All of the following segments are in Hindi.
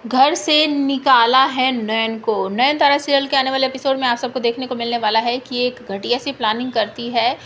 घर से निकाला है नयन को। नयनतारा सीरियल के आने वाले एपिसोड में आप सबको देखने को मिलने वाला है कि एक घटिया सी प्लानिंग करती है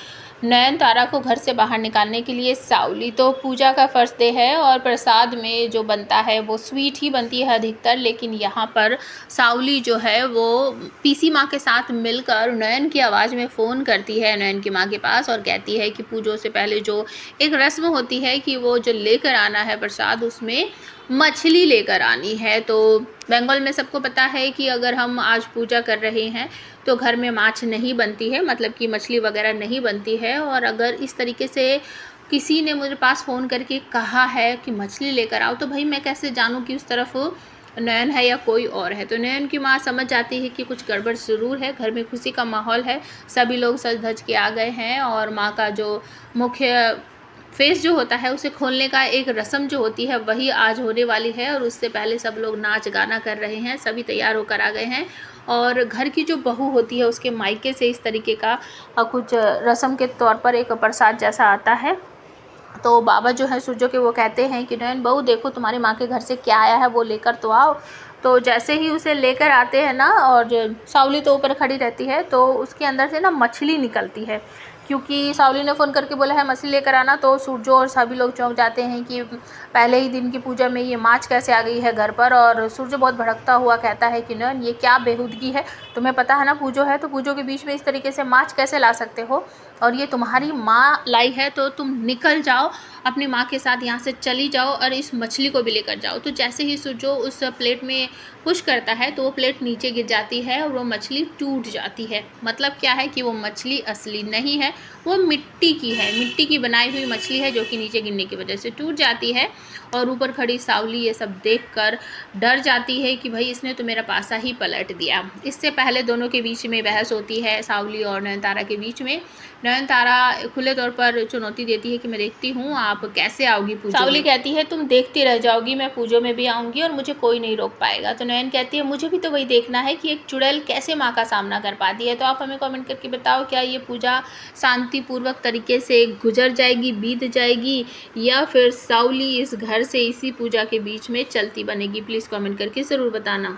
नयनतारा को घर से बाहर निकालने के लिए सावली। तो पूजा का फर्स्ट डे है और प्रसाद में जो बनता है वो स्वीट ही बनती है अधिकतर, लेकिन यहाँ पर सावली जो है वो पीसी माँ के साथ मिलकर नयन की आवाज़ में फ़ोन करती है नयन की माँ के पास और कहती है कि पूजों से पहले जो एक रस्म होती है कि वो जो लेकर आना है प्रसाद, उसमें मछली लेकर आनी है। तो बंगाल में सबको पता है कि अगर हम आज पूजा कर रहे हैं तो घर में माछ नहीं बनती है, मतलब कि मछली वगैरह नहीं बनती है। और अगर इस तरीके से किसी ने मुझे पास फ़ोन करके कहा है कि मछली लेकर आओ, तो भाई मैं कैसे जानूं कि उस तरफ नयन है या कोई और है। तो नयन की माँ समझ जाती है कि कुछ गड़बड़ ज़रूर है, घर में खुशी का माहौल है, सभी लोग सज धज के आ गए हैं और माँ का जो मुख्य फेस जो होता है उसे खोलने का एक रस्म जो होती है वही आज होने वाली है। और उससे पहले सब लोग नाच गाना कर रहे हैं, सभी तैयार होकर आ गए हैं। और घर की जो बहू होती है उसके मायके से इस तरीके का कुछ रस्म के तौर पर एक प्रसाद जैसा आता है। तो बाबा जो है सूरजो के वो कहते हैं कि नयन बहू देखो तुम्हारी माँ के घर से क्या आया है, वो लेकर तो आओ। तो जैसे ही उसे लेकर आते हैं ना, और सावली तो ऊपर खड़ी रहती है, तो उसके अंदर से ना मछली निकलती है। क्योंकि सावली ने फ़ोन करके बोला है मछली लेकर आना, तो सूरजो और सभी लोग चौंक जाते हैं कि पहले ही दिन की पूजा में ये माछ कैसे आ गई है घर पर। और सूरजो बहुत भड़कता हुआ कहता है कि नयन ये क्या बेहूदगी है, तुम्हें पता है ना पूजो है, तो पूजो के बीच में इस तरीके से माछ कैसे ला सकते हो, और ये तुम्हारी माँ लाई है तो तुम निकल जाओ, अपनी माँ के साथ यहाँ से चली जाओ और इस मछली को भी लेकर जाओ। तो जैसे ही सूरजो उस प्लेट में पुश करता है तो वो प्लेट नीचे गिर जाती है और वो मछली टूट जाती है। मतलब क्या है कि वो मछली असली नहीं है, वो मिट्टी की है, मिट्टी की बनाई हुई मछली है जो कि नीचे गिरने की वजह से टूट जाती है। और ऊपर खड़ी सावली ये सब देखकर डर जाती है कि भाई इसने तो मेरा पासा ही पलट दिया। इससे पहले दोनों के बीच में बहस होती है, सावली और नयनतारा के बीच में। नयनतारा खुले तौर पर चुनौती देती है कि मैं देखती हूँ आप कैसे आओगी पूजो। सावली कहती है तुम देखती रह जाओगी, मैं पूजो में भी आऊँगी और मुझे कोई नहीं रोक पाएगा। तो नयन कहती है मुझे भी तो वही देखना है कि एक चुड़ैल कैसे माँ का सामना कर पाती है। तो आप हमें कमेंट करके बताओ, क्या ये पूजा शांतिपूर्वक तरीके से गुजर जाएगी, बीत जाएगी, या फिर सावली इस घर से इसी पूजा के बीच में चलती बनेगी? प्लीज़ कमेंट करके ज़रूर बताना।